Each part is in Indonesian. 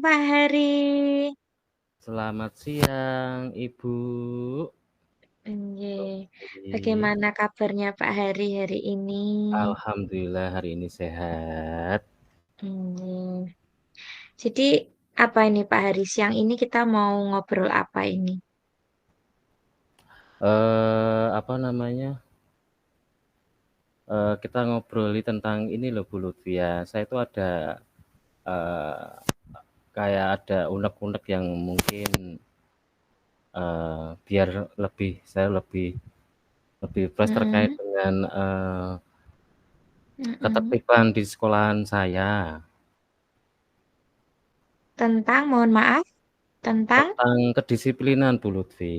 Pak Heri. Selamat siang, Ibu. Nggih. Oke. Bagaimana kabarnya Pak Heri hari ini? Alhamdulillah hari ini sehat. Nggih. Jadi apa ini Pak Heri? Siang ini kita mau ngobrol apa ini? Apa namanya? Kita ngobroli tentang ini loh Bu Lutfia. Saya itu ada eee, kayak ada unek-unek yang mungkin biar saya lebih lebih fresh terkait Mhm, dengan mhm. ketertiban di sekolahan saya. Tentang, mohon maaf, tentang Tentang kedisiplinan Bu Lutfi.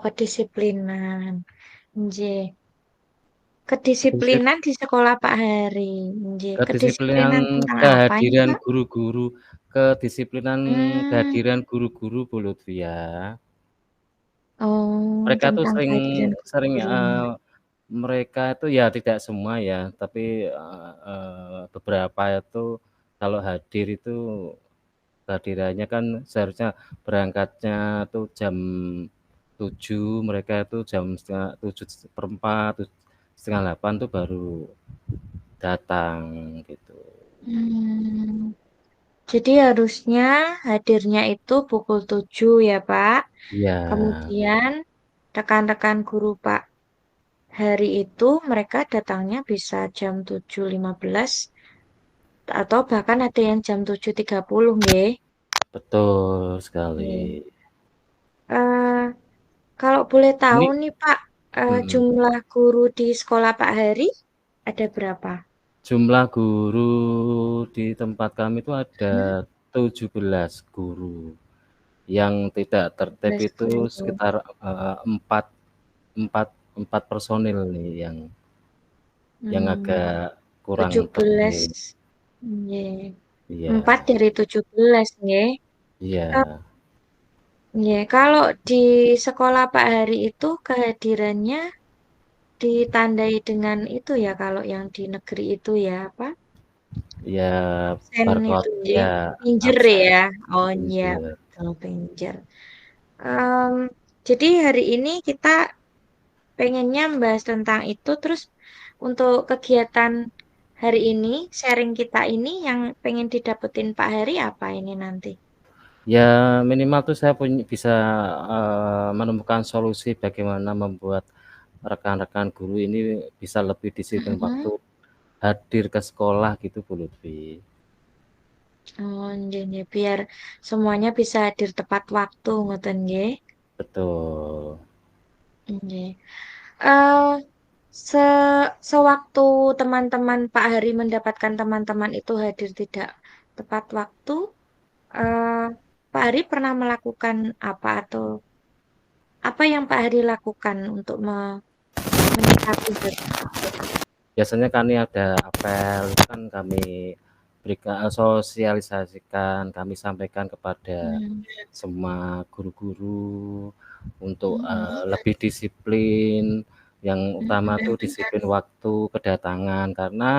kedisiplinan. Nggih. Kedisi Kedisiplinan di sekolah Pak Heri. Nggih. Kedisiplinan Kedisiplinan tentang apa ini, kehadiran Pak? guru-guru kedisiplinan Hmm. kehadiran guru-guru Bu Lutfia. Oh, Mereka tuh tentang sering kehadiran sering, guru-gurunya. mereka itu ya tidak semua ya, tapi, beberapa itu kalau hadir itu kehadirannya kan seharusnya berangkatnya tuh jam 7, mereka itu jam setengah 7:45, 7:30 tuh baru datang gitu. Hmm. Jadi harusnya hadirnya itu pukul 7 ya, Pak. Iya, Kemudian rekan-rekan guru Pak Hari itu mereka datangnya bisa jam 7.15 atau bahkan ada yang jam 7.30, nggih. betul Nggih. sekali. Eh, kalau boleh tahu Ini nih, Pak, mhm, jumlah guru di sekolah Pak Hari ada berapa? jumlah guru di tempat kami itu ada Hmm, 17 guru, yang tidak tertib 17 itu guru. sekitar, 4 4 4 personil nih yang Hmm, agak kurang 17. tertib. Nggih. 4 Iya, dari 17, nggih. iya, Ya, kalau di sekolah Pak Hari itu kehadirannya ditandai dengan itu ya, kalau yang di negeri itu ya, apa? iya, Absen itu barcode ya, ya, pinjer absen, ya. Oh iya, pinjer. betul pinjer. Em, jadi hari ini kita pengennya membahas tentang itu, terus untuk kegiatan hari ini, sharing kita ini yang pengen didapetin Pak Hari apa ini nanti? Ya minimal tuh saya bisa, menemukan solusi bagaimana membuat rekan-rekan guru ini bisa lebih disiplin Mm-mm. waktu hadir ke sekolah gitu Bu Lutfi. Oh, nggih, nggih. Biar semuanya bisa hadir tepat waktu, ngoten nggih. Betul. Nggih. Eh, se sewaktu teman-teman Pak Hari mendapatkan teman-teman itu hadir tidak tepat waktu, eh, Pak Hari pernah melakukan apa atau apa yang Pak Hari lakukan untuk menyikapi hal tersebut? Biasanya kami ada apel, itu kan kami berikan sosialisasikan, kami sampaikan kepada Hmm. semua guru-guru untuk, Mhm. lebih disiplin, yang utama tuh Mhm. disiplin waktu kedatangan, karena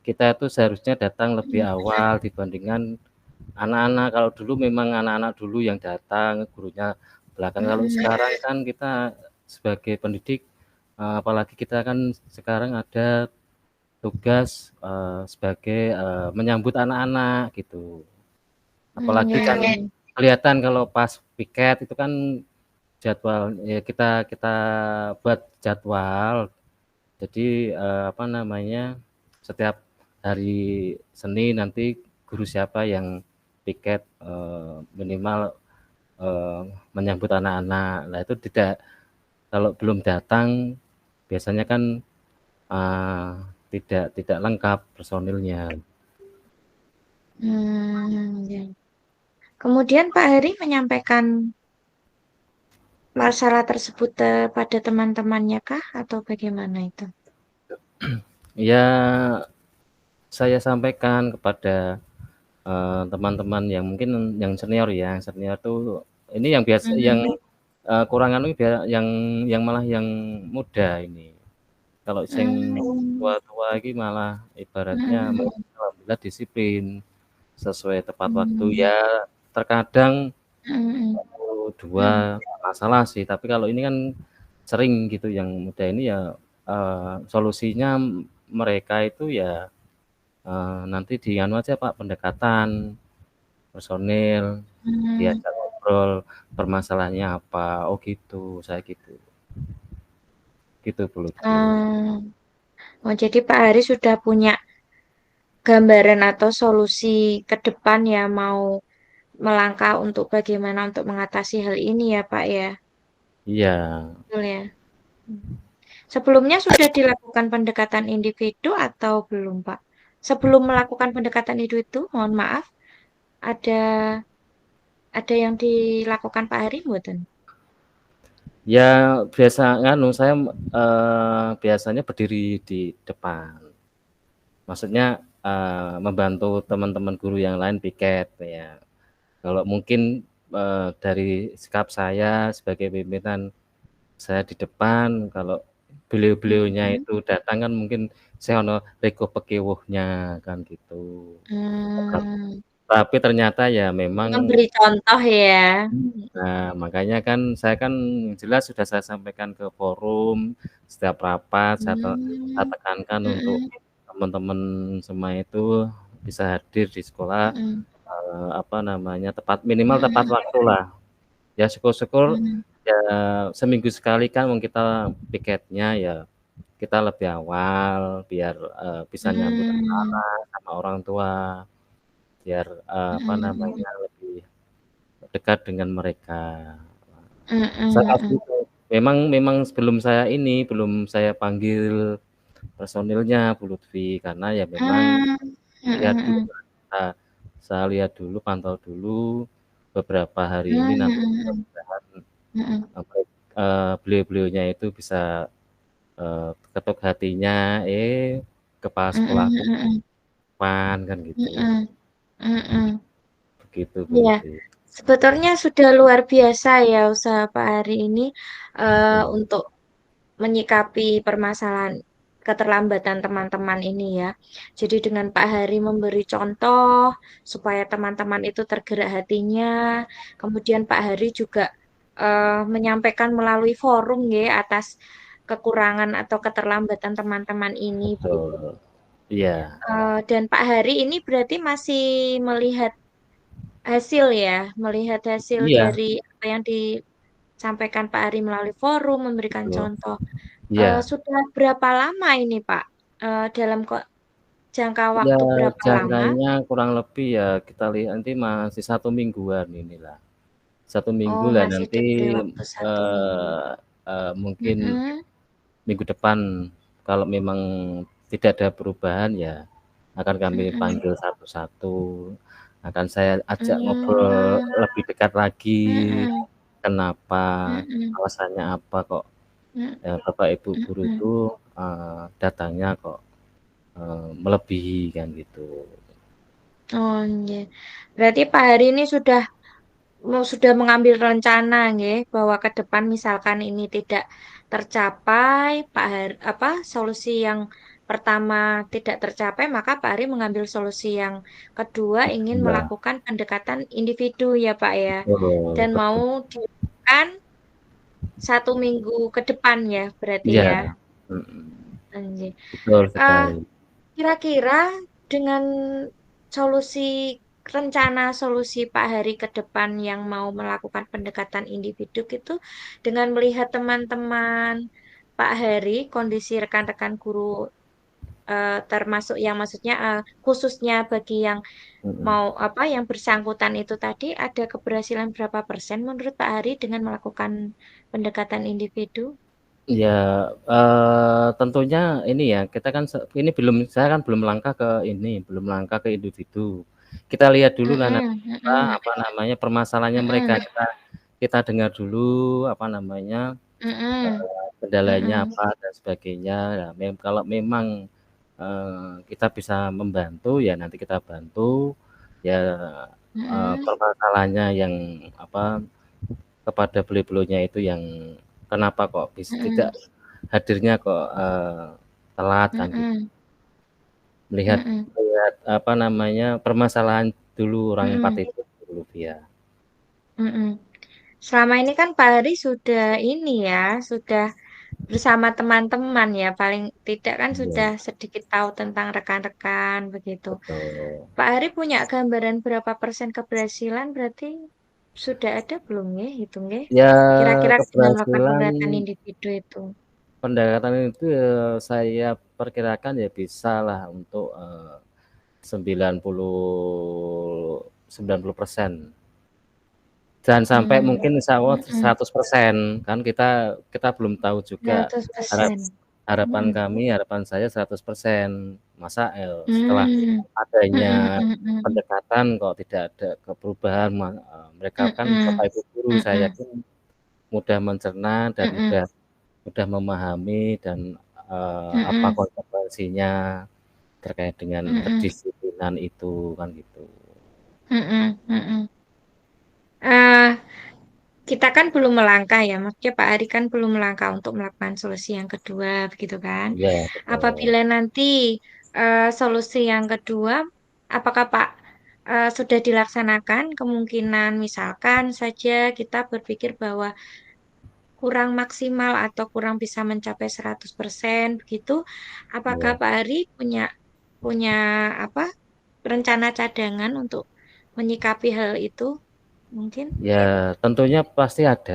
kita itu seharusnya datang lebih awal dibandingkan anak-anak. Kalau dulu memang anak-anak dulu yang datang, gurunya belakang. Kalau Mhm. sekarang kan kita sebagai pendidik, apalagi kita kan sekarang ada tugas, sebagai, menyambut anak-anak gitu. Apalagi kan Nggih. kelihatan kalau pas piket itu kan jadwal ya kita kita buat jadwal. Jadi, apa namanya, setiap hari Senin nanti guru siapa yang piket, minimal, eee, menyambut anak-anak. Nah itu tidak, kalau belum datang biasanya kan, eee, tidak lengkap personilnya. Nggih. Kemudian Pak Hari menyampaikan masalah tersebut pada teman-temannya kah atau bagaimana itu? Ya saya sampaikan kepada, teman-teman yang mungkin yang senior ya, senior tuh ini yang biasa yang, Mhm. kurang anu yang malah yang muda ini. Kalau sing Mmm. tua-tua iki malah ibaratnya Mhm. alhamdulillah disiplin. sesuai tepat waktu. Mmm. Ya terkadang Mhm 1, 2 mhm. nggak masalah sih, tapi kalau ini kan sering gitu yang muda ini ya, solusinya mereka itu ya, nanti dianu aja Pak, pendekatan personil, Mmm. diajak ngobrol, permasalahannya apa, oh gitu, saya gitu. Gitu Bu Lutfi. Oh. Oh, jadi Pak Hari sudah punya gambaran atau solusi ke depan ya, mau melangkah untuk bagaimana untuk mengatasi hal ini ya, Pak, ya? Iya. Betul ya? Mhm. Sebelumnya sudah dilakukan pendekatan individu atau belum, Pak? Sebelum melakukan pendekatan individu, mohon maaf, ada ada yang dilakukan Pak Hari mboten? Ya biasa nganu saya, biasanya berdiri di depan. Maksudnya, membantu teman-teman guru yang lain piket ya. Kalau mungkin, dari sikap saya sebagai pimpinan, saya di depan, kalau beliau-beliaunya Mhm. itu datang kan mungkin saya ono rego pekiwuhnya kan gitu. Mmm. Tapi ternyata ya memang Memberi contoh ya? nah makanya kan saya kan jelas sudah saya sampaikan ke forum, setiap rapat saya Mmm. tekankan untuk Mhm teman-teman semua itu bisa hadir di sekolah, mhm. apa namanya, minimal tepat Mhm waktulah. Ya syukur-syukur mhm. ya seminggu sekali kan wong kita piketnya ya kita lebih awal biar, bisa nyambut Mmm. anak-anak sama orang tua, biar, apa Mhm mhm. namanya, lebih dekat dengan mereka. Mhm Saat mhm. itu memang memang sebelum saya ini, belum saya panggil personilnya Bu Lutfi, karena ya memang Mmm. Mhm lihat dulu mhm. lah, saya lihat dulu, pantau dulu beberapa hari ini Mmm, nanti mhm mudah-mudahan, mhm. Mhm. beliau-beliaunya itu bisa, ketuk hatinya, kepala Mhm sekolahku mhm. pan kan gitu. Mhm. Mhm. Begitu Bu Iya, Lutfi. sebetulnya sudah luar biasa ya usaha Pak Hari ini, Iya, untuk menyikapi permasalahan keterlambatan teman-teman ini ya. Jadi dengan Pak Hari memberi contoh supaya teman-teman itu tergerak hatinya, kemudian Pak Hari juga, menyampaikan melalui forum ya atas kekurangan atau keterlambatan teman-teman ini begitu. betul. Iya, Dan Pak Hari ini berarti masih melihat hasil ya, melihat hasil iya, dari apa yang disampaikan Pak Ari melalui forum, memberikan betul. contoh. Iya. Sudah berapa lama ini Pak? Dalam jangka Ya waktu berapa lama? jangkanya kurang lebih ya kita lihat nanti masih 1 mingguan inilah, 1 minggu Oh, lah masih nanti, diberi waktu 1 minggu. eee mungkin Mhm, minggu depan kalau memang tidak ada perubahan ya akan kami mhm. panggil satu-satu, akan saya ajak ngobrol Mmm, lebih dekat lagi, mhm, kenapa, mhm, alasannya apa kok, mhm, Bapak Ibu guru mhm. itu, datangnya kok, melebihi kan gitu. Oh, nggih. Berarti Pak Hari ini sudah mengambil rencana nggih, bahwa ke depan misalkan ini tidak tercapai, solusi yang pertama tidak tercapai, maka Pak Ari mengambil solusi yang kedua ingin Iya, melakukan pendekatan individu ya, Pak, ya? betul Dan mau betul. dilakukan 1 minggu ke depan ya, berarti Iya, ya? mhm, Nggih. betul Eee, sekali. Kira-kira dengan rencana solusi Pak Hari ke depan yang mau melakukan pendekatan individu itu, dengan melihat teman-teman Pak Hari, kondisi rekan-rekan guru, termasuk yang maksudnya, khususnya bagi yang Mhm. yang bersangkutan itu tadi, ada keberhasilan berapa persen menurut Pak Hari dengan melakukan pendekatan individu? Ya, tentunya ini ya, kita kan ini saya kan belum melangkah ke ini, belum melangkah ke individu. Kita lihat dulu lah nanti Mhm mhm apa namanya, permasalahannya mereka, mhm kita dengar dulu, apa namanya, mhm kendalanya mhm apa dan sebagainya. Nah, kalau memang, kita bisa membantu, ya nanti kita bantu. Ya, mhm permasalahannya yang apa, kepada beliau-beliaunya itu yang kenapa kok tidak mhm hadirnya kok, telat kan gitu. mhm Melihat mhm melihat apa namanya, permasalahan dulu orang yang Mhm, patriot dulu dia. mhm. Selama ini kan Pak Hari sudah ini ya, sudah bersama teman-teman ya, paling tidak kan sudah Iya, sedikit tahu tentang rekan-rekan begitu. betul. Pak Hari punya gambaran berapa persen keberhasilan berarti sudah ada belum ya, hitung ya? Ya Kira-kira dengan melakukan keberhasilan pendekatan individu itu. pendekatan itu saya perkirakan ya bisalah untuk 90% jangan sampai Hmm, mungkin insya Allah mm-mm. 100% kan kita kita belum tahu juga 100%. harap harapan Mm-mm. kami harapan saya 100% masa setelah Hmm, mm-mm, adanya mm-mm, pendekatan kok tidak ada perubahan mereka kan mm-mm, Bapak Ibu guru saya mm-mm, yakin mudah mencerna dan mm-mm, mudah mudah memahami dan apa mm-mm, konsekuensinya terkait dengan mm-mm, kedisiplinan itu kan gitu. mm-mm, mm-mm. Eh, kita kan belum melangkah ya, maksudnya Pak Ari kan belum melangkah untuk melakukan solusi yang kedua, begitu kan? Iya betul. Apabila nanti solusi yang kedua, apakah Pak sudah dilaksanakan? Kemungkinan misalkan saja kita berpikir bahwa kurang maksimal atau kurang bisa mencapai 100% begitu, apakah Iya. Pak Ari punya punya apa rencana cadangan untuk menyikapi hal itu? Mungkin? Ya tentunya pasti ada,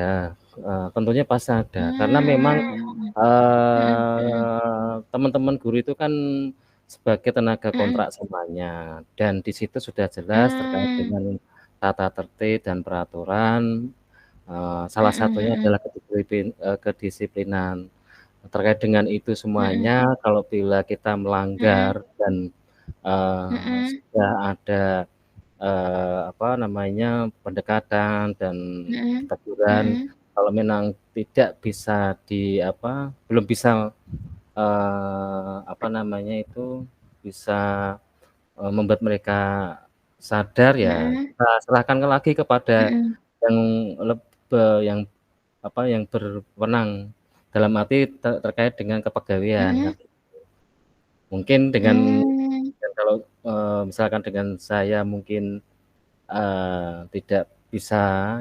tentunya pasti ada karena memang, Hmm. Mhm, mhm, teman-teman guru itu kan sebagai tenaga mhm, kontrak semuanya dan di situ sudah jelas terkait mmm, dengan tata tertib dan peraturan, salah mhm, satunya mhm, adalah kedisiplinan. Terkait dengan itu mhm, semuanya kalau bila kita mhm, melanggar dan, mhm, sudah ada apa namanya, pendekatan dan mhm, teguran mhm, kalau memang tidak bisa apa, belum bisa, apa namanya itu, bisa, membuat mereka sadar ya mhm, kita serahkan lagi kepada mhm, yang yang apa, yang berwenang dalam arti terkait dengan kepegawaian kan. mhm, Mungkin mmm, dengan kalau, misalkan dengan saya mungkin tidak bisa,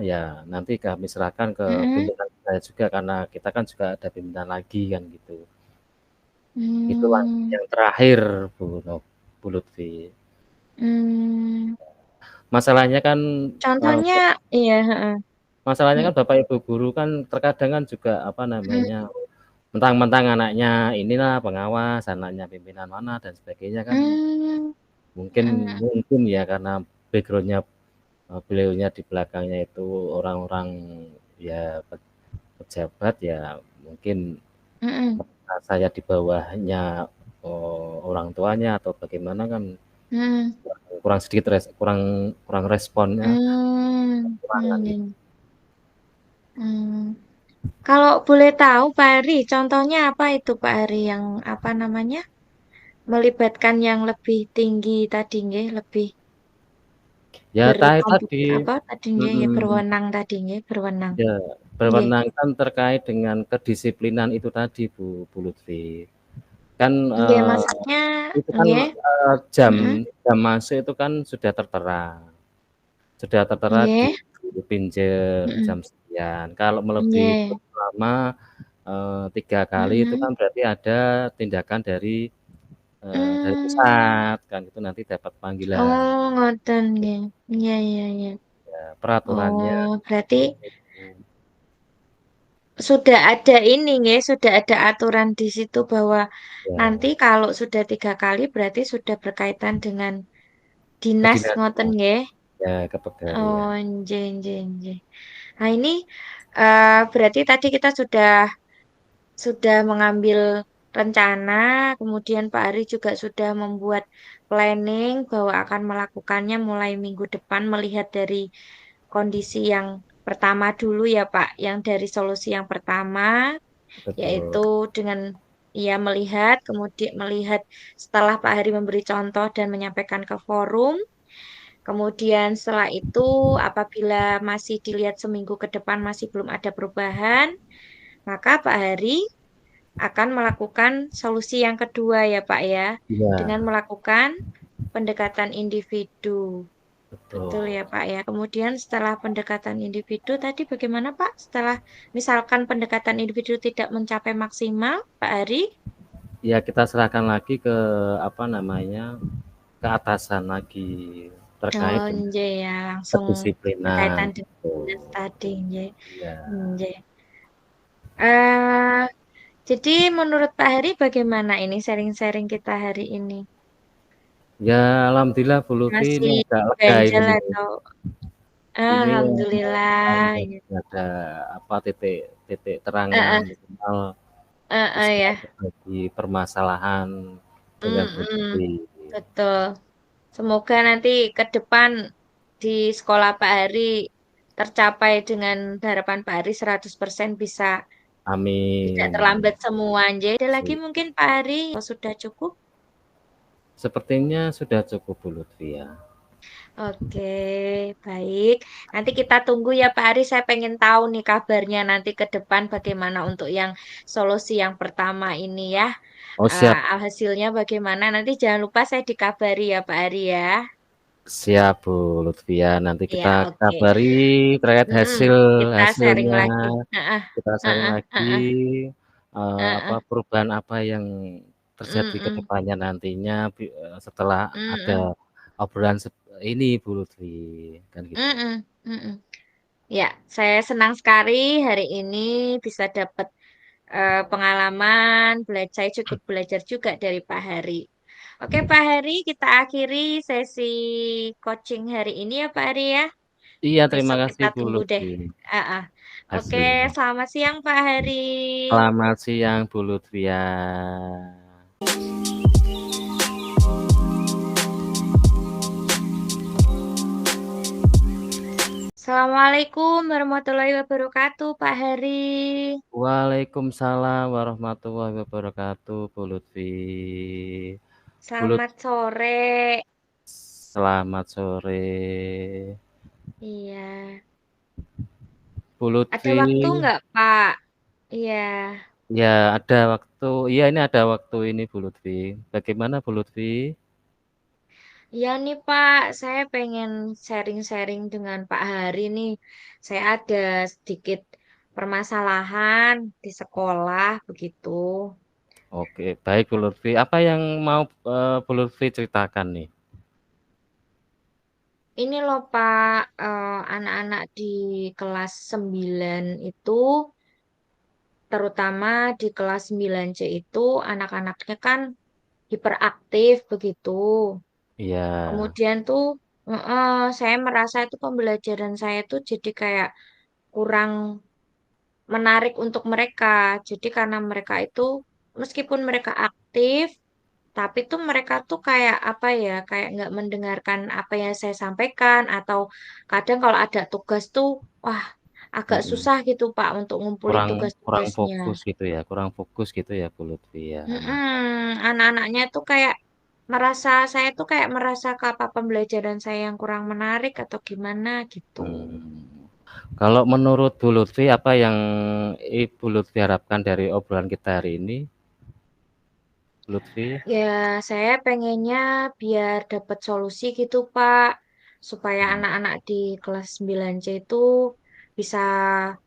ya nanti kami serahkan ke mhm, pimpinan saya juga karena kita kan juga ada pimpinan lagi kan gitu. Itu Mas, mmm, yang terakhir Bu Lutfi. mmm, Masalahnya kan, eee, contohnya iya, heeh, masalahnya mhm, kan Bapak Ibu guru kan terkadang kan juga apa mhm, namanya, mentang-mentang anaknya inilah pengawas, anaknya pimpinan mana dan sebagainya kan mmm, mungkin mhm, mungkin ya karena background-nya, beliaunya di belakangnya itu orang-orang ya pejabat ya mungkin mhm, saya di bawahnya, orang tuanya atau bagaimana kan mhm, kurang sedikit kurang kurang responnya, kekurangan iya, gitu. mmm. Kalau boleh tahu Pak Ari, contohnya apa itu Pak Ari yang apa namanya, melibatkan yang lebih tinggi tadi nggih, lebih Ya tadi, apa tadi nggih, ya mhm, berwenang tadi nggih, berwenang. ya Nggih. berwenang kan terkait dengan kedisiplinan itu tadi Bu Lutfi. Kan, Nggih, maksudnya itu kan, nggih, jam mhm, jam masuk itu kan sudah tertera di nggih, pinjer mhm, jam sekian. Kalau melebihi itu nggih, selama 3 kali itu mhm. kan berarti ada tindakan dari Mmm, pusat kan itu nanti dapat panggilan, oh ngoten nggih. Iya iya iya. ya peraturannya Oh, berarti itu. sudah ada ini nggih, sudah ada aturan di situ bahwa nanti Ya, kalau sudah 3 kali berarti sudah berkaitan dengan dinas ngoten kedinasan, nggih? ya Oh, kepegawaian. nggih nggih nggih. Nah, ini berarti tadi kita sudah mengambil rencana, kemudian Pak Ari juga sudah membuat planning bahwa akan melakukannya mulai minggu depan melihat dari kondisi yang pertama dulu ya Pak, yang dari solusi yang pertama, Betul, yaitu dengan ia melihat, kemudian melihat setelah Pak Hari memberi contoh dan menyampaikan ke forum, kemudian setelah itu apabila masih dilihat seminggu ke depan masih belum ada perubahan, maka Pak Hari akan melakukan solusi yang kedua ya Pak ya, dengan iya, melakukan pendekatan individu. Betul betul. ya Pak ya. Kemudian setelah pendekatan individu tadi bagaimana Pak? Setelah misalkan pendekatan individu tidak mencapai maksimal, Pak Hari? Ya kita serahkan lagi ke apa namanya, ke atasan lagi terkait Oh, dengan nje ya, langsung kedisiplinan berkaitan dengan gitu. tugas tadi, nje. Iya. Nje. Eh, jadi menurut Pak Hari bagaimana ini sharing-sharing kita hari ini? Ya alhamdulillah Bu Lutfi ini Masih agak lega ganjal ini. atau Ini Alhamdulillah ada gitu. ada apa, titik titik terangnya Eh, minimal bisa ya. berbagi permasalahan dengan Bu Mm-mm, Lutfi. betul. Semoga nanti ke depan di sekolah Pak Hari tercapai dengan harapan Pak Hari 100% bisa tidak Amin. terlambat semua. Jadi ada lagi mungkin Pak Hari sudah cukup? Sepertinya sudah cukup Bu Lutfi ya. Oke, baik. Nanti kita tunggu ya Pak Ari. Saya pengen tahu nih kabarnya nanti ke depan bagaimana untuk yang solusi yang pertama ini ya. Oh siap, Hasilnya bagaimana? Nanti jangan lupa saya dikabari ya Pak Ari ya. siap Bu Lutfia. Nanti Iya, kita oke. kabari terkait Mm-mm, hasil kita sharing hasilnya, lagi. Heeh, kita sharing heeh, lagi heeh, apa heeh. perubahan apa yang terjadi ke Mm-mm, depannya nantinya setelah ada mm-mm, obrolan ini Bu Lutfi kan gitu. mm-mm, mm-mm. Ya, saya senang sekali hari ini bisa dapat pengalaman, belajar, saya cukup belajar juga dari Pak Hari. Oke, Pak Hari, kita akhiri sesi coaching hari ini ya, Pak Hari ya. Iya, terima Besok kasih kita Bu tunggu deh. Lutfi Ah, ah. Oke, hasilnya. selamat siang, Pak Hari. Selamat siang Bu Lutfia. Assalamualaikum warahmatullahi wabarakatuh, Pak Hari. Waalaikumsalam warahmatullahi wabarakatuh, Bu Lutfi. Bu Lut, Selamat sore. selamat sore. Iya. Bu Ada Lutfi, waktu nggak, Pak? Iya. ya ada waktu, iya ini ada waktu ini Bu Lutfi. Bagaimana Bu Lutfi? Ya nih Pak, saya pengen sharing-sharing dengan Pak Hari nih. Saya ada sedikit permasalahan di sekolah begitu. Oke, baik Bu Lutfi. Apa yang mau Bu Lutfi ceritakan nih? Ini loh Pak, anak-anak di kelas 9 itu, terutama di kelas 9C itu, anak-anaknya kan hiperaktif begitu. Iya. Kemudian tuh, saya merasa itu pembelajaran saya tuh jadi kayak kurang menarik untuk mereka. Jadi karena mereka itu meskipun mereka aktif, tapi tuh mereka tuh kayak apa ya, kayak nggak mendengarkan apa yang saya sampaikan atau kadang kalau ada tugas tuh, wah agak Mm-mm. susah gitu Pak untuk ngumpulin Kurang kurang tugas-tugasnya. fokus gitu ya, kurang fokus gitu ya Bu Lutfi ya. Anak-anaknya tuh kayak merasa saya tuh kayak merasa ke apa pembelajaran saya yang kurang menarik atau gimana gitu. Hmm. Kalau menurut Bu Lutfi, apa yang Ibu Lutfi harapkan dari obrolan kita hari ini, Bu Lutfi? Ya, saya pengennya biar dapat solusi gitu, Pak, supaya Hmm. anak-anak di kelas 9C itu bisa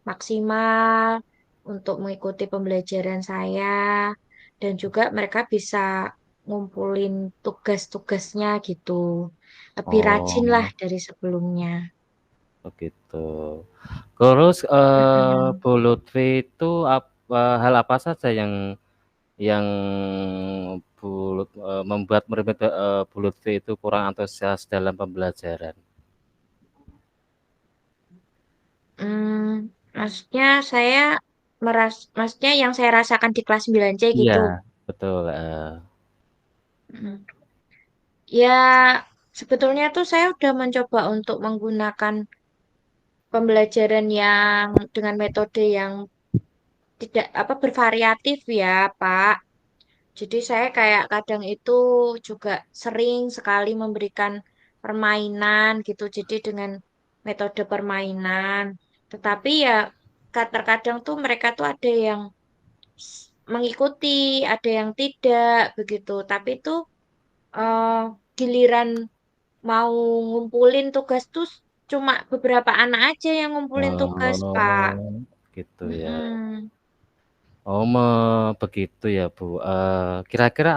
maksimal untuk mengikuti pembelajaran saya dan juga mereka bisa ngumpulin tugas-tugasnya gitu. Lebih rajin lah Oh, dari sebelumnya. begitu. Terus Mm-mm. Bu Lutfi itu hal apa saja yang membuat Bu Lutfi itu kurang antusias dalam pembelajaran? Maksudnya saya maksudnya yang saya rasakan di kelas 9C Iya, gitu. betul. Mm. Ya, sebetulnya tuh saya udah mencoba untuk menggunakan pembelajaran yang dengan metode yang tidak apa bervariatif ya, Pak. Jadi saya kayak kadang itu juga sering sekali memberikan permainan gitu. Jadi dengan metode permainan. Tetapi ya terkadang tuh mereka tuh ada yang mengikuti, ada yang tidak begitu. Tapi itu eh, giliran mau ngumpulin tugas tuh cuma beberapa anak aja yang ngumpulin tugas, Pak. Oh, gitu ya. Mm-mm. Oh, begitu ya, Bu. Kira-kira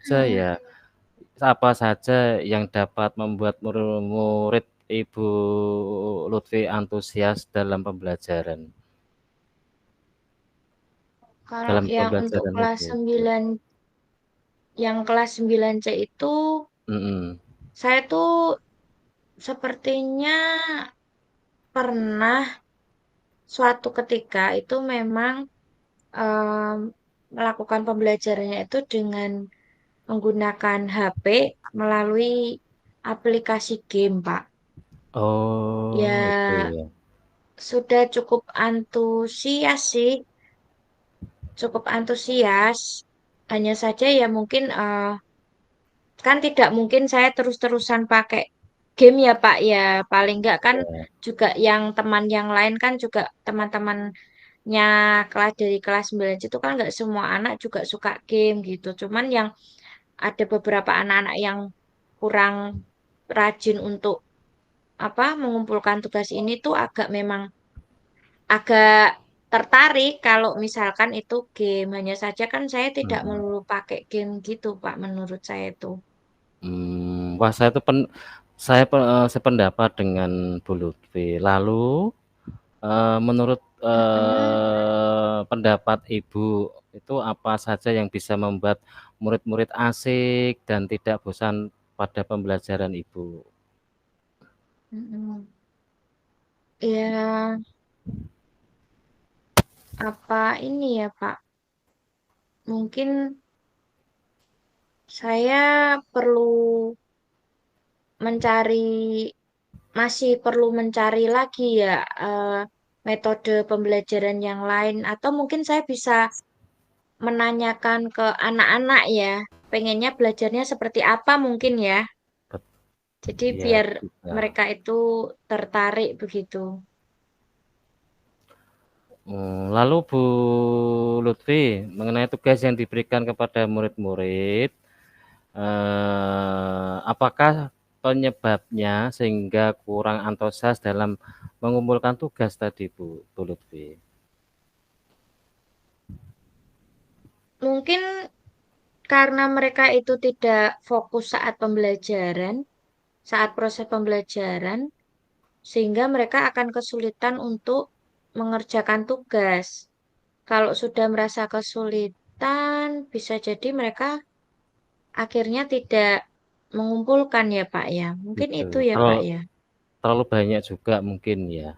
Mm-mm. apa saja yang dapat membuat murid Ibu Lutfi antusias Kalau dalam yang untuk pembelajaran kelas itu? 9, yang kelas 9C itu, Mhm. saya tuh sepertinya pernah suatu ketika itu memang em, melakukan pembelajarannya itu dengan menggunakan HP melalui aplikasi game, Pak. Oh, itu Ya, ya. sudah cukup antusias sih, cukup antusias. Hanya saja ya mungkin kan tidak mungkin saya terus-terusan pakai game ya Pak ya. Paling enggak kan Ya, juga yang teman yang lain kan juga teman-temannya kelas dari kelas 9 itu kan enggak semua anak juga suka game gitu. Cuman yang ada beberapa anak-anak yang kurang rajin untuk mengumpulkan tugas ini tuh agak tertarik kalau misalkan itu game. Hanya saja kan saya tidak mhm. melulu pakai game gitu Pak menurut saya itu. Wah, sependapat dengan Bu Lutfi. Lalu, menurut, Mm-mm, pendapat Ibu, itu apa saja yang bisa membuat murid-murid asik dan tidak bosan pada pembelajaran Ibu? mm-mm. Ya, apa ini ya Pak? Mungkin saya perlu mencari, masih perlu mencari lagi ya metode pembelajaran yang lain. Atau mungkin saya bisa menanyakan ke anak-anak ya, pengennya belajarnya seperti apa mungkin ya. Bet Jadi iya biar bisa. mereka itu tertarik begitu. Lalu Bu Lutfi, mengenai tugas yang diberikan kepada murid-murid, apakah penyebabnya sehingga kurang antusias dalam mengumpulkan tugas tadi Bu Lutfi? Mungkin karena mereka itu tidak fokus saat pembelajaran, saat proses pembelajaran, sehingga mereka akan kesulitan untuk mengerjakan tugas. Kalau sudah merasa kesulitan, bisa jadi mereka akhirnya tidak mengumpulkan ya Pak ya. Mungkin Gitu. itu ya Pak Terlalu ya. terlalu banyak juga mungkin ya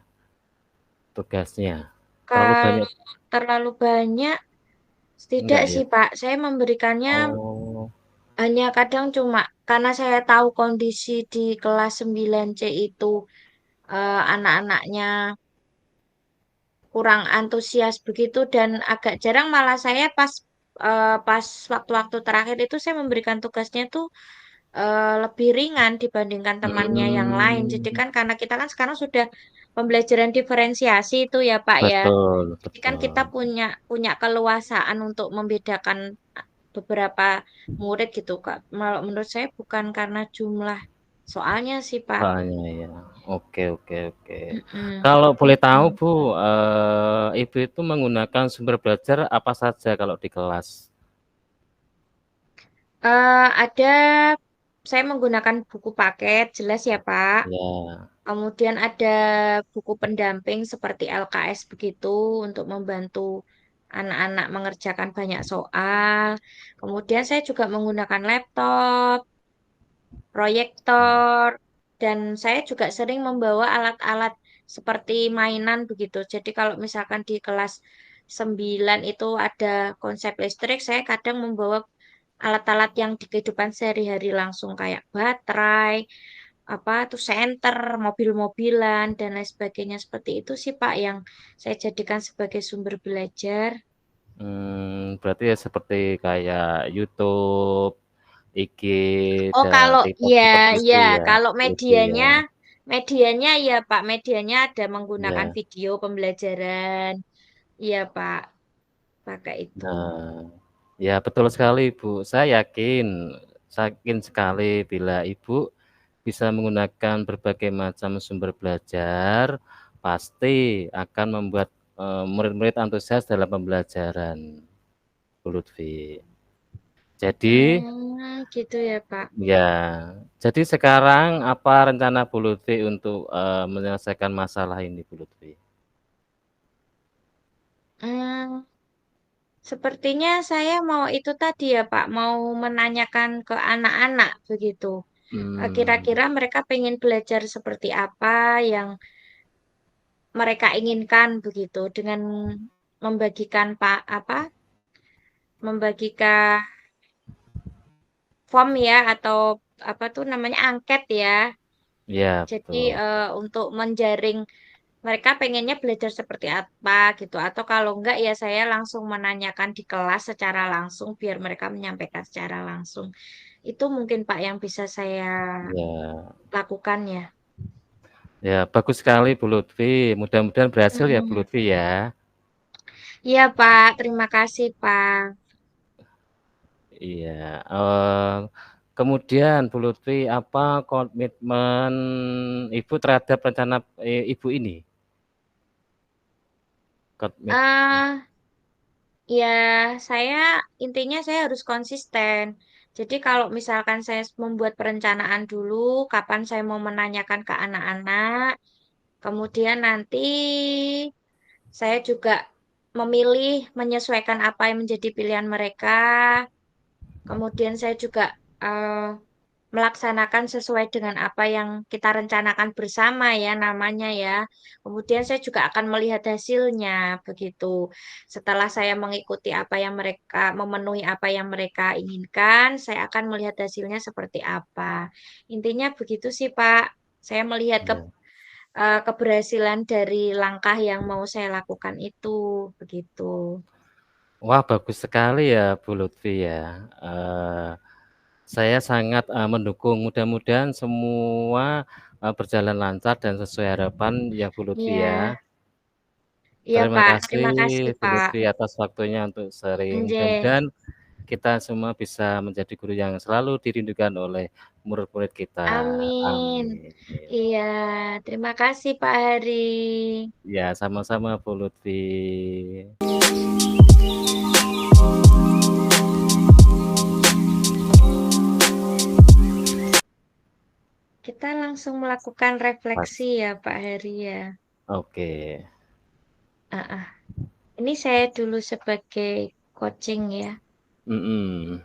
tugasnya? Terlalu Kalau banyak terlalu banyak, tidak enggak ya? sih Pak. Saya memberikannya Oh, hanya kadang cuma karena saya tahu kondisi di kelas 9C itu anak-anaknya kurang antusias begitu dan agak jarang malah saya pas waktu-waktu terakhir itu saya memberikan tugasnya tuh lebih ringan dibandingkan temannya yang lain. Jadi mmm, kan karena kita kan sekarang sudah pembelajaran diferensiasi itu ya Pak ya. betul Jadi kan kita betul. punya punya keluasaan untuk membedakan beberapa murid gitu Kak. Menurut saya bukan karena jumlah soalnya sih Pak. Soalnya ya. Oke oke oke. Mm-mm, Kalau boleh gitu. tahu Bu, Ibu itu menggunakan sumber belajar apa saja kalau di kelas? Ada saya menggunakan buku paket jelas ya Pak. Ya, Kemudian ada buku pendamping seperti LKS begitu untuk membantu anak-anak mengerjakan banyak soal. Kemudian saya juga menggunakan laptop, proyektor, dan saya juga sering membawa alat-alat seperti mainan begitu. Jadi kalau misalkan di kelas 9 itu ada konsep listrik, saya kadang membawa alat-alat yang di kehidupan sehari-hari langsung kayak baterai, tuh senter, mobil-mobilan dan lain sebagainya seperti itu sih Pak yang saya jadikan sebagai sumber belajar. berarti ya seperti kayak YouTube, IG, Oh dan kalau TikTok ya seperti itu ya ya, kalau Bu Lutfi ya? medianya ya Pak medianya ada menggunakan Iya. video pembelajaran. Iya Pak pakai itu. Nah, ya betul sekali, Bu. Saya yakin sekali bila Ibu bisa menggunakan berbagai macam sumber belajar, pasti akan membuat murid-murid antusias dalam pembelajaran, Bu Lutfi. Jadi, Gitu ya, Pak. ya, jadi sekarang apa rencana Bu Lutfi untuk menyelesaikan masalah ini, Bu Lutfi? Hmm, Sepertinya saya mau itu tadi ya, Pak, mau menanyakan ke anak-anak begitu. Hmm, Kira-kira mereka pengen belajar seperti apa yang mereka inginkan begitu dengan membagikan Pak apa? Membagikan form ya atau apa tuh namanya angket ya. ya Jadi betul. untuk menjaring mereka pengennya belajar seperti apa gitu. Atau kalau enggak ya saya langsung menanyakan di kelas secara langsung biar mereka menyampaikan secara langsung. Itu mungkin Pak yang bisa saya Ya, lakukan ya. ya bagus sekali Bu Lutfi. Mudah-mudahan berhasil ya Bu Mm-mm. Lutfi ya. Iya Pak, terima kasih Pak. Iya. Kemudian Bu Lutfi, apa komitmen Ibu terhadap rencana Ibu ini? Komit, Ah, Ya, saya intinya saya harus konsisten. Jadi kalau misalkan saya membuat perencanaan dulu, kapan saya mau menanyakan ke anak-anak, kemudian nanti saya juga memilih menyesuaikan apa yang menjadi pilihan mereka. Kemudian saya juga melaksanakan sesuai dengan apa yang kita rencanakan bersama ya namanya ya. Kemudian saya juga akan melihat hasilnya begitu. Setelah saya mengikuti apa yang mereka memenuhi apa yang mereka inginkan, saya akan melihat hasilnya seperti apa. Intinya begitu sih, Pak. Saya melihat ya. keberhasilan dari langkah yang mau saya lakukan itu begitu. Wah, bagus sekali ya Bu Lutfi ya. Saya sangat mendukung. Mudah-mudahan semua berjalan lancar dan sesuai harapan ya Bu Lutfi Iya, ya. iya Terima Pak. kasih Terima kasih Bu Pak. Lutfi atas waktunya untuk sharing. Nggih. Mudah-mudahan kita semua bisa menjadi guru yang selalu dirindukan oleh murid-murid kita. Amin. Amin. Iya, terima kasih Pak Hari. Ya, sama-sama Bu Lutfi. Kita langsung melakukan refleksi Pas. ya Pak Hari ya. Oke. Ah, ah. Ini saya dulu sebagai coaching ya. Mm-mm.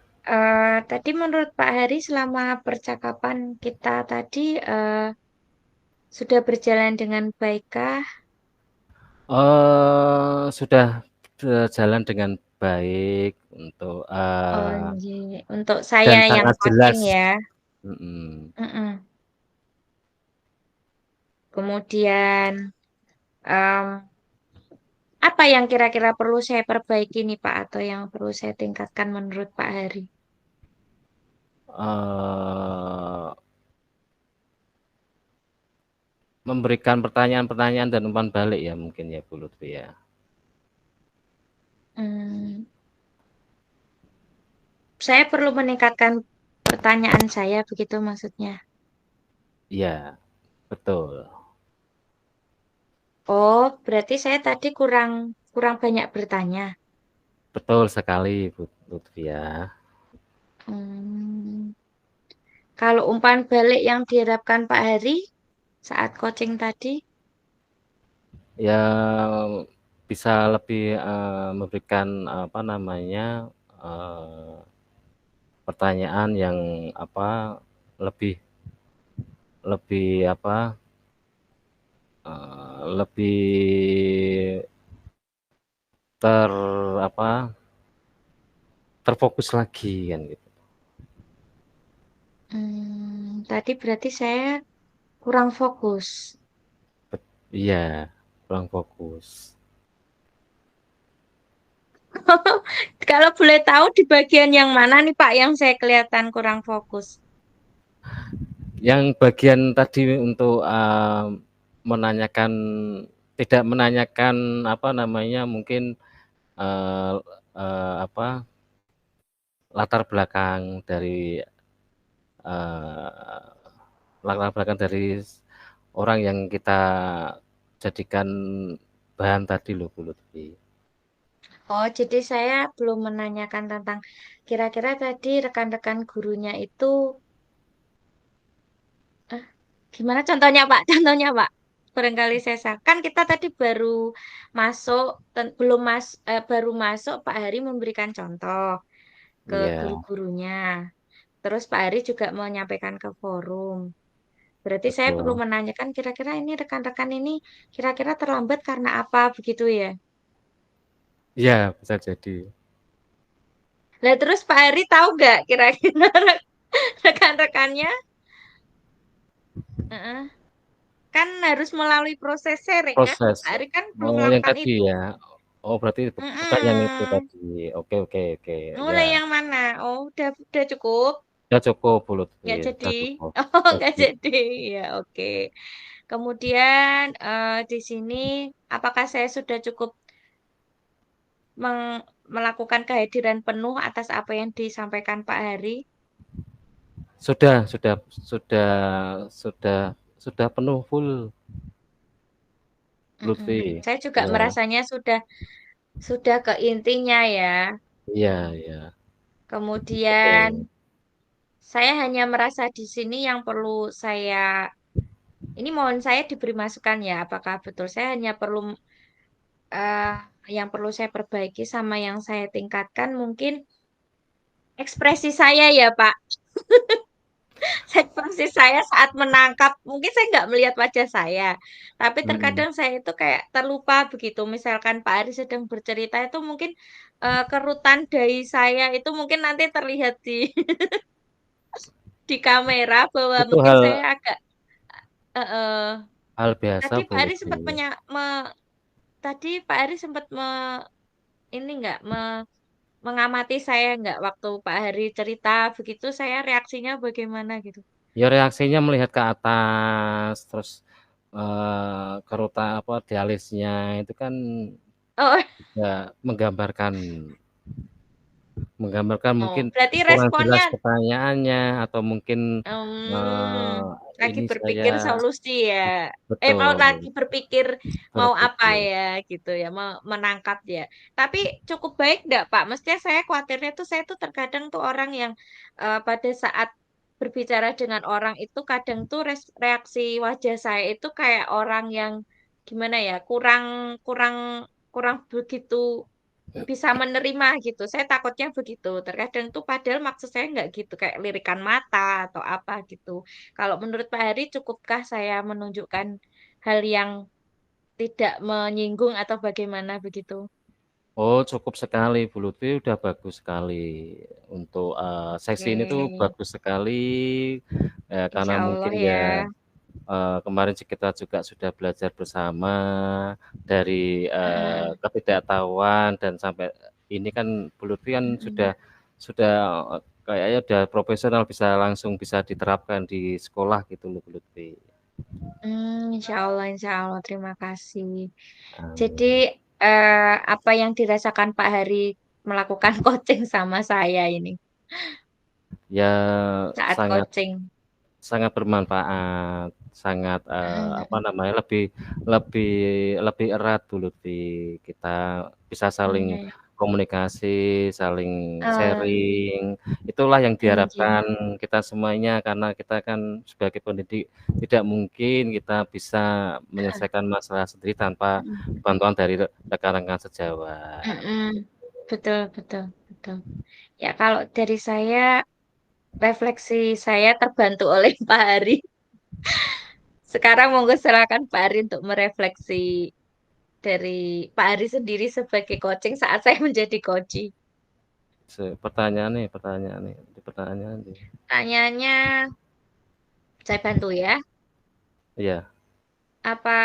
Tadi menurut Pak Hari selama percakapan kita tadi sudah berjalan dengan baikkah? Sudah berjalan dengan baik untuk Oh, untuk dan saya yang sangat coaching jelas. ya. Mm-mm. Mm-mm. Kemudian em, apa yang kira-kira perlu saya perbaiki nih Pak atau yang perlu saya tingkatkan menurut Pak Hari? Eh, Memberikan pertanyaan-pertanyaan dan umpan balik ya mungkin ya Bu Lutfi ya. Hmm, saya perlu meningkatkan pertanyaan saya, begitu maksudnya. Iya, betul. Oh, berarti saya tadi kurang kurang banyak bertanya. Betul sekali Bu Lutfi ya. Hmm, Kalau umpan balik yang diharapkan Pak Hari saat coaching tadi, Ya bisa lebih memberikan apa namanya pertanyaan yang apa lebih lebih apa lebih ter apa terfokus lagi kan gitu. tadi berarti saya kurang fokus. Iya, kurang fokus. Kalau boleh tahu di bagian yang mana nih Pak yang saya kelihatan kurang fokus? Yang bagian tadi untuk menanyakan tidak menanyakan apa namanya mungkin eh, apa latar belakang dari eh, latar belakang dari orang yang kita jadikan bahan tadi loh, Bu Lutfi. Oh, jadi saya belum menanyakan tentang kira-kira tadi rekan-rekan gurunya itu eh, gimana contohnya, Pak? Contohnya, Pak. Barangkali saya salah. Kan kita tadi baru masuk, belum baru masuk Pak Hari memberikan contoh ke Iya, guru-gurunya. Terus Pak Hari juga menyampaikan ke forum. Berarti saya perlu betul. menanyakan kira-kira ini rekan-rekan ini kira-kira terlambat karena apa begitu ya? Iya, bisa jadi. Nah, terus Pak Hari tahu nggak kira-kira rekan-rekannya? Heeh. Kan harus melalui proses sharing ya. Proses. Pak Ari kan belum Oh, yang melakukan tadi itu. ya. Oh, berarti bukan yang itu Mm-mm. tadi. Oke, oke, oke. Ya, Mulai yang mana? Oh, udah cukup. udah cukup, Bu Lutfi. Nggak jadi. Udah cukup. Oh, Udah nggak cukup. jadi. Ya, oke. Kemudian di sini apakah saya sudah cukup melakukan kehadiran penuh atas apa yang disampaikan Pak Hari? Sudah, sudah penuh full, Mm-mm. Lutfi. Saya juga Ya, merasanya sudah ke intinya ya. iya, iya. Kemudian Betul. saya hanya merasa di sini yang perlu ini mohon saya diberi masukan ya, apakah betul saya hanya perlu eh, yang perlu saya perbaiki sama yang saya tingkatkan mungkin ekspresi saya ya Pak. Ekspresi saya saat menangkap, mungkin saya nggak melihat wajah saya, tapi Mm-mm. terkadang saya itu kayak terlupa begitu. Misalkan Pak Ari sedang bercerita itu mungkin kerutan dahi saya itu mungkin nanti terlihat di kamera bahwa Itu mungkin hal saya agak eh, eh, hal biasa, tadi Bu Pak Ari Lutfi. sempat tadi Pak Ari sempat ini nggak mengamati saya nggak waktu Pak Hari cerita begitu saya reaksinya bagaimana gitu. Ya reaksinya melihat ke atas, terus apa dialisnya itu kan Oh, ya menggambarkan oh, mungkin berarti kurang responnya jelas pertanyaannya atau mungkin lagi ini berpikir saya solusi ya. Mau lagi betul berpikir mau apa berpikir. ya gitu ya, mau menangkap ya. Tapi cukup baik enggak, Pak? Mestinya saya khawatirnya tuh saya tuh terkadang tuh orang yang pada saat berbicara dengan orang itu kadang tuh reaksi wajah saya itu kayak orang yang gimana ya, kurang kurang kurang begitu bisa menerima gitu. Saya takutnya begitu. Terkadang tuh padahal maksud saya nggak gitu, kayak lirikan mata atau apa gitu. Kalau menurut Pak Heri, cukupkah saya menunjukkan hal yang tidak menyinggung atau bagaimana begitu? Oh, cukup sekali, Bu Lutfi udah bagus sekali. Untuk, sesi ini tuh Oke, bagus sekali, karena Insya Allah mungkin ya, ya. kemarin kita juga sudah belajar bersama dari, Heeh, ketidaktahuan dan sampai ini kan Bu Lutfi kan heeh. sudah, kayaknya udah profesional bisa langsung diterapkan di sekolah gitu loh, Bu Lutfi. Insya Allah, terima kasih. Jadi Amin. apa yang dirasakan Pak Hari melakukan coaching sama saya ini Ya saat sangat coaching? sangat bermanfaat, sangat, apa Heeh, namanya, lebih lebih erat Bu Lutfi. Kita bisa saling iya, iya. komunikasi, saling Eh, sharing, itulah yang iya. diharapkan kita semuanya karena kita kan sebagai pendidik tidak mungkin kita bisa menyelesaikan masalah sendiri tanpa Heeh. bantuan dari rekan-rekan sejawat. Mm-mm. Betul, betul, betul. Ya, kalau dari saya, refleksi saya terbantu oleh Pak Hari. Sekarang monggo silakan Pak Hari untuk merefleksi dari Pak Hari sendiri sebagai coaching saat saya menjadi coach. Pertanyaan nih. Tanyanya, saya bantu ya. Iya. Apa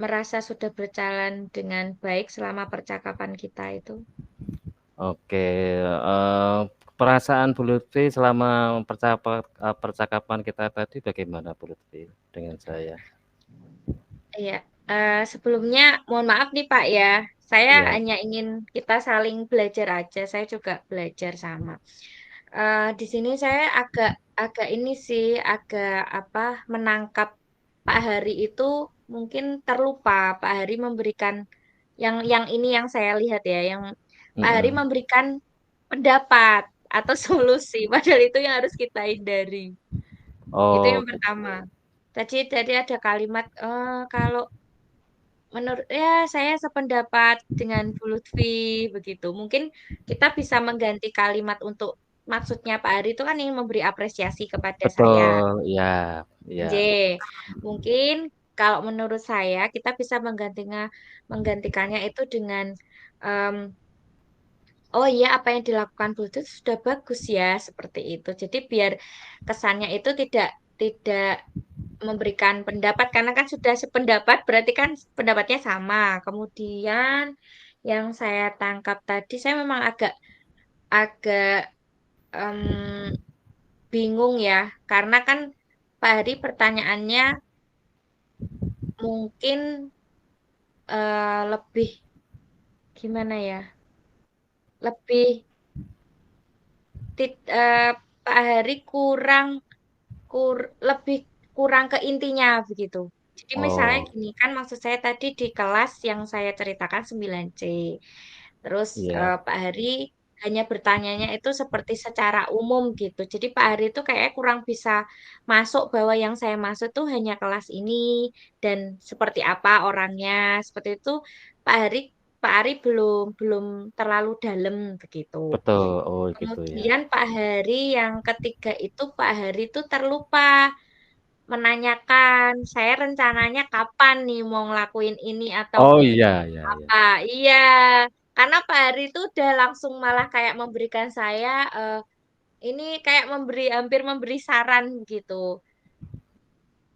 merasa sudah berjalan dengan baik selama percakapan kita itu? Oke, perasaan Bu Lutfi selama percakapan kita tadi bagaimana Bu Lutfi dengan saya? Iya, sebelumnya mohon maaf nih Pak ya. Saya Iya, hanya ingin kita saling belajar aja. Saya juga belajar sama. Di sini saya agak agak ini sih, agak apa, menangkap Pak Hari itu mungkin terlupa. Pak Hari memberikan yang ini yang saya lihat ya, yang Pak Hari Mhm. memberikan pendapat atau solusi, padahal itu yang harus kita hindari. Itu Oh yang gitu. pertama. Tadi ada kalimat, kalau menurut ya saya sependapat dengan Bu Lutfi begitu. Mungkin kita bisa mengganti kalimat untuk maksudnya Pak Ari itu kan ingin memberi apresiasi kepada saya. Betul, iya iya. J. Mungkin kalau menurut saya kita bisa menggantikannya itu dengan em, oh iya apa yang dilakukan Bu Lutfi sudah bagus ya seperti itu. Jadi biar kesannya itu tidak memberikan pendapat karena kan sudah sependapat berarti kan pendapatnya sama. Kemudian yang saya tangkap tadi saya memang agak agak em, bingung ya karena kan Pak Hari pertanyaannya mungkin lebih gimana ya? Lebih Pak Hari lebih kurang ke intinya begitu. Jadi misalnya Oh, gini kan maksud saya tadi di kelas yang saya ceritakan 9C. Terus iya, Pak Hari hanya bertanyanya itu seperti secara umum gitu. Jadi Pak Hari itu kayak kurang bisa masuk bahwa yang saya maksud tuh hanya kelas ini dan seperti apa orangnya. Seperti itu Pak Hari Pak Ari belum terlalu dalam begitu. betul. Oh gitu ya. Kemudian Pak Hari yang ketiga itu Pak Hari itu terlupa menanyakan saya rencananya kapan nih mau ngelakuin ini atau Oh iya iya iya. apa. Iya, karena Pak Hari itu udah langsung malah kayak memberikan saya ini kayak hampir memberi saran gitu,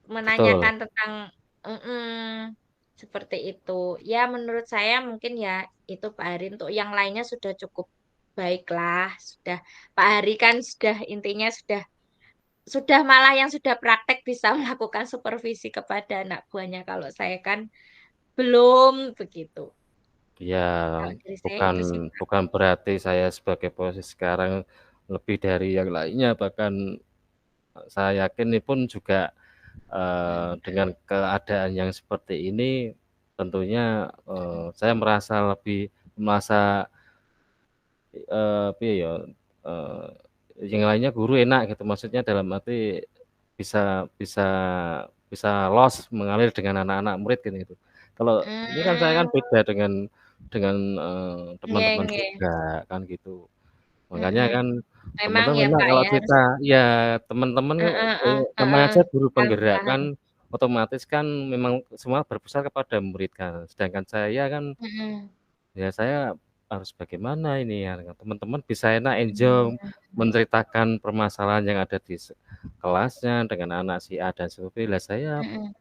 Betul. menanyakan tentang seperti itu. Ya menurut saya mungkin ya itu Pak Hari untuk yang lainnya sudah cukup baiklah, sudah Pak Hari kan sudah intinya sudah malah yang sudah praktek bisa melakukan supervisi kepada anak buahnya. Kalau saya kan belum begitu. Ya, Kalau dari saya bukan itu sih, Pak. bukan berarti saya sebagai posisi sekarang lebih dari yang lainnya, bahkan saya yakin ini pun juga, Mm, dengan keadaan yang seperti ini tentunya, saya merasa, piye ya, eee, yang lainnya guru enak gitu, maksudnya dalam arti bisa bisa bisa los mengalir dengan anak-anak murid kan gitu. Kalau ini kan saya kan mm, beda dengan, nggih, teman-teman nggih. juga kan gitu. Makanya Mm-mm. kan Memang teman-teman ya enak Pak kalau ya harus kita iya, teman-teman namanya aja guru paham, penggerak kan, paham. otomatis kan memang semua berpusat kepada murid kan. Sedangkan saya kan, Mm-mm. ya saya harus bagaimana ini ya, teman-teman bisa enak enjoy Mm, menceritakan permasalahan yang ada di kelasnya dengan anak si A dan si B, lah saya, mm-mm,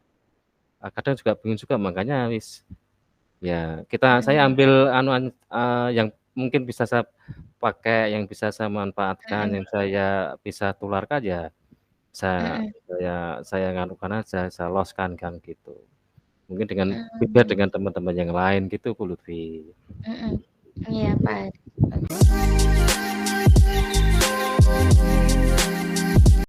kadang juga bingung juga makanya ya saya mm-mm, ambil yang mungkin bisa saya pakai, yang bisa saya manfaatkan, mm-mm, yang saya bisa tularkan ya saya mm-mm, saya nganukan aja, saya loskan kan gitu. Mungkin beda mm, dengan teman-teman yang lain gitu Bu Lutfi. mm-mm. Iya Pak. Oke.